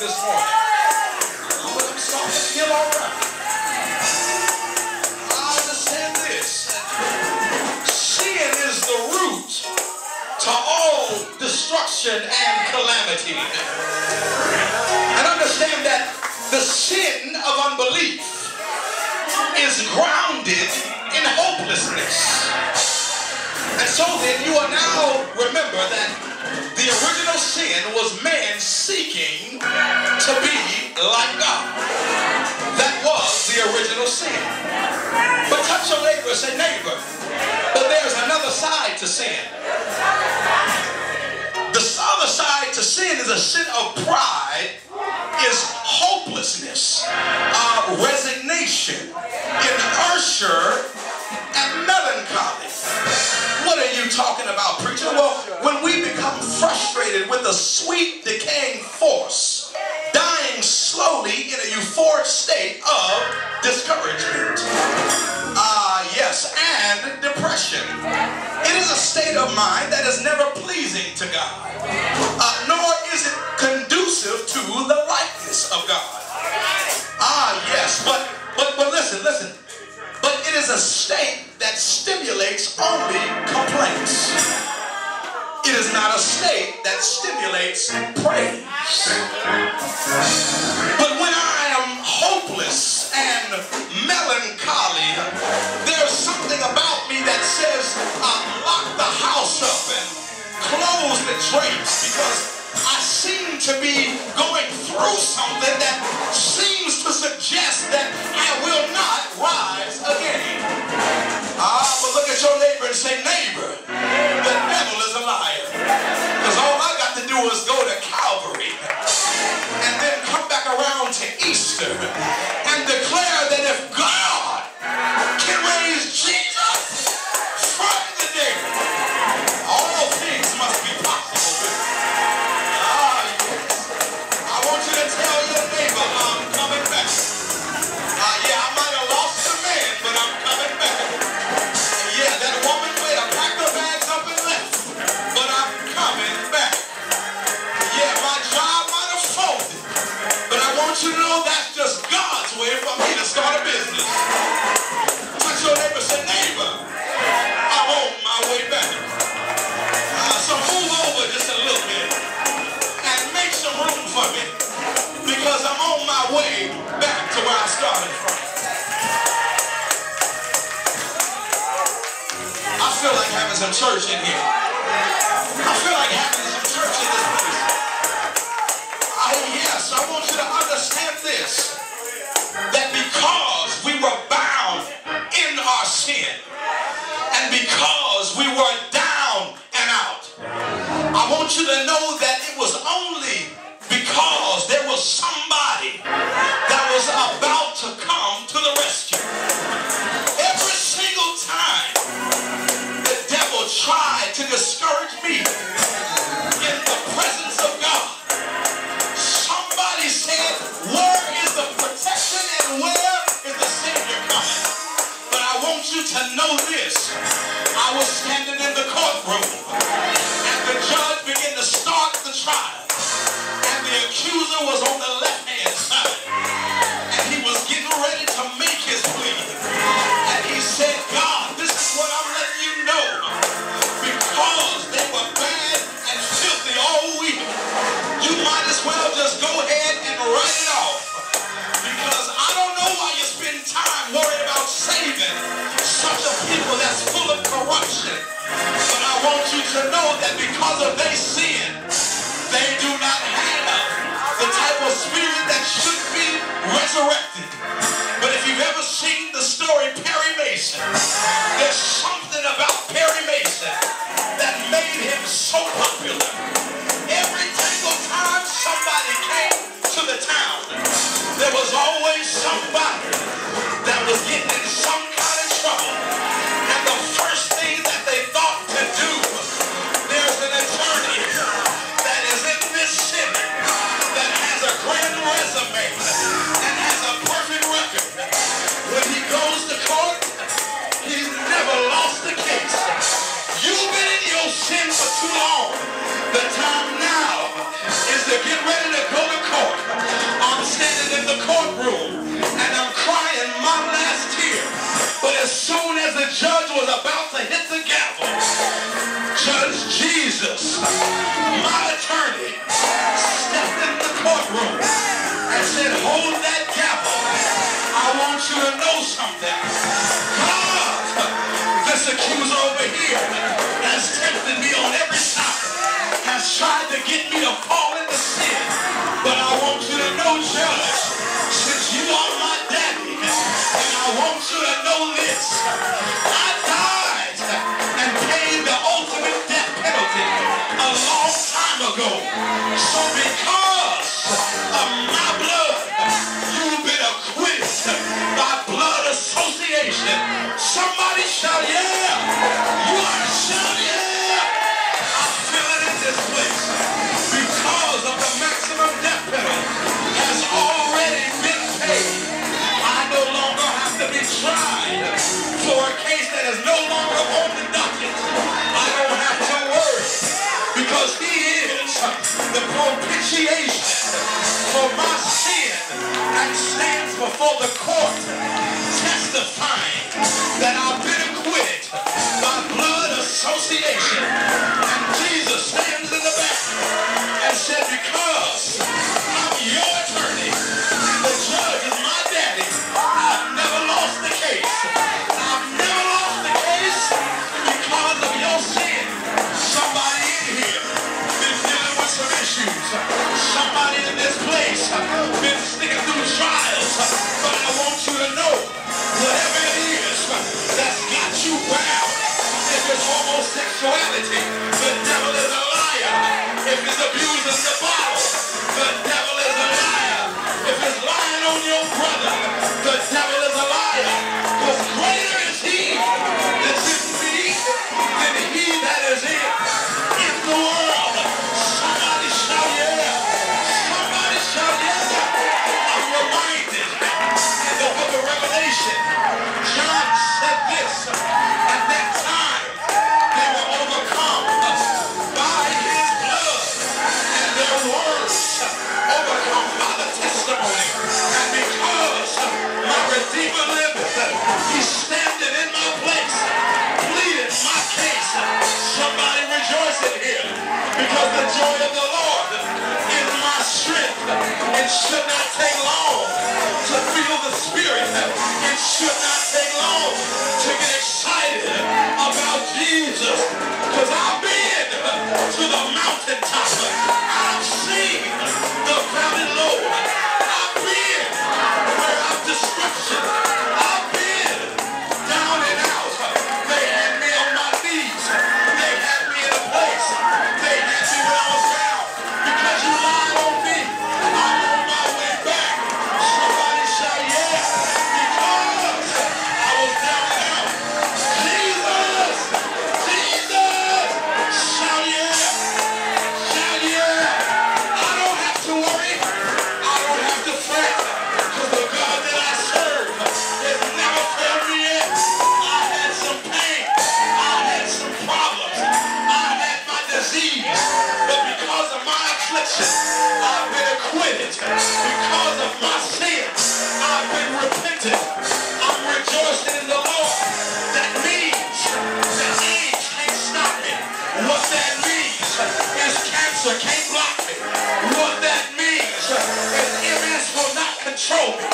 this morning. I'm starting to feel all right. I understand this. Sin is the root to all destruction and calamity. And understand that the sin of unbelief is grounded in hopelessness. And so then you are now remember that the original sin was man seeking to be like God. That was the original sin. But touch your neighbor and say, neighbor, but there's another side to sin. The other side to sin is a sin of pride, is hopelessness, resignation, inertia, and melancholy. What are you talking about, preacher? Well, when we become frustrated with a sweet decaying force, dying slowly in a euphoric state of discouragement. Yes, and depression. It is a state of mind that is never pleasing to God, nor is it conducive to the likeness of God. Yes, but listen. But it is a state that stimulates only complaints. It is not a state that stimulates praise. But when I am hopeless and melancholy, there's something about me that says, lock the house up and close the drapes, because I seem to be going through something that seems to suggest that I will not rise again. But look at your neighbor and say, neighbor, the devil is a liar. Because all I got to do is go to Calvary and then come back around to Easter and declare that if God can raise Jesus from the dead, all things must be possible. I want you to tell your neighbor, I'm coming back. Yeah, I might have lost the man, but I'm coming back. Yeah, that woman may have packed her bags up and left, but I'm coming back. Yeah, my job might have folded, but I want you to know that's just God's way for me to start a business. Touch your neighbor, say, neighbor, I'm on my way back. So move over just a little bit and make some room for me, because I'm on my way back to where I started from. I feel like having some church in here. I feel like having some church in this place. Yes, I want you to understand this, that because we were bound in our sin, and because we were down and out, I want you to know that it was only because there was somebody that was about to come to the rescue. Every single time the devil tried to discourage me in the presence of God, somebody said, where is the protection and where is the Savior coming? But I want you to know this. I was standing in the courtroom and the judge began to start the trial. And the accuser was on the left-hand side. And he was getting ready to make his plea. And he said, God, this is what I'm letting you know. Because they were bad and filthy all week, you might as well just go ahead and write it off. Because I don't know why you spend time worrying about saving such a people that's full of corruption. But I want you to know that because of their sin, they do not have the type of spirit that should be resurrected. But if you've ever seen the story Perry Mason, there's something about Perry Mason that made him so popular. Every single time somebody came to the town, there was always somebody that was getting in some kind of trouble. And the first thing that they thought to do, there's an attorney that is in this city that has a grand resume and has a perfect record. When he goes to court, he's never lost a case. You've been in your sin for too long. The time now is to get ready to go to court. my attorney stepped in the courtroom and said, hold that gavel. I want you to know something. God, this accuser over here has tempted me on every side, has tried to get me to fall into sin. But I want you to know, Judge, since you are my daddy, and I want you to know this, I died and paid the ultimate death penalty a long time ago. So because of my blood, you've been acquitted by blood association. Somebody shout, yeah! You ought to shout, yeah! I feel it in this place. Because of the maximum death penalty has already been paid. I no longer have to be tried for a case that is no longer on the docket. I don't have to worry because he is the propitiation for my sin and stands before the court testifying that I've been acquitted by blood association. And Jesus stands in the back and said, because I'm your attorney, the judge is my daddy, I've never lost the case. I've never lost the case because of your sin. Somebody in here been dealing with some issues. Somebody in this place been sticking through trials. But I want you to know, whatever it is that's got you bound, if it's homosexuality, the devil is a liar. If it's abusing the bottle, the devil is a liar. If it's lying on your brother, the devil is a liar. Because greater is he that's in me than he that is in the world. Somebody shout yeah. Somebody shout yeah. I'm reminded in the book of Revelation, John said this, at that time they were overcome by his blood and their words, overcome by the testimony. And because my Redeemer liveth, he's standing in my place, pleading my case. Somebody rejoice in here, because the joy of the Lord is my strength. It should not take long to feel the Spirit. It should not take long to get excited about Jesus, because I've been to the mountaintop. I've seen the valley low. I've been where I'm destruction. I've been down and out. They had me on my knees. They had me in a place. They had me when I was down. Because you lied on me, I'm on my way back. Somebody shout yeah. Because I was down and out. Jesus! Jesus! Shout yeah! Shout yeah! I don't have to worry. I don't have to fret. Because the God that I serve has never failed me yet. I had some pain. I had some problems. I had my disease. But because of my affliction, I've been acquitted. Because of my sins, I've been repentant. I'm rejoicing in the Lord. That means that age can't stop me. What that means is cancer can't block me. What that means is MS will not control me.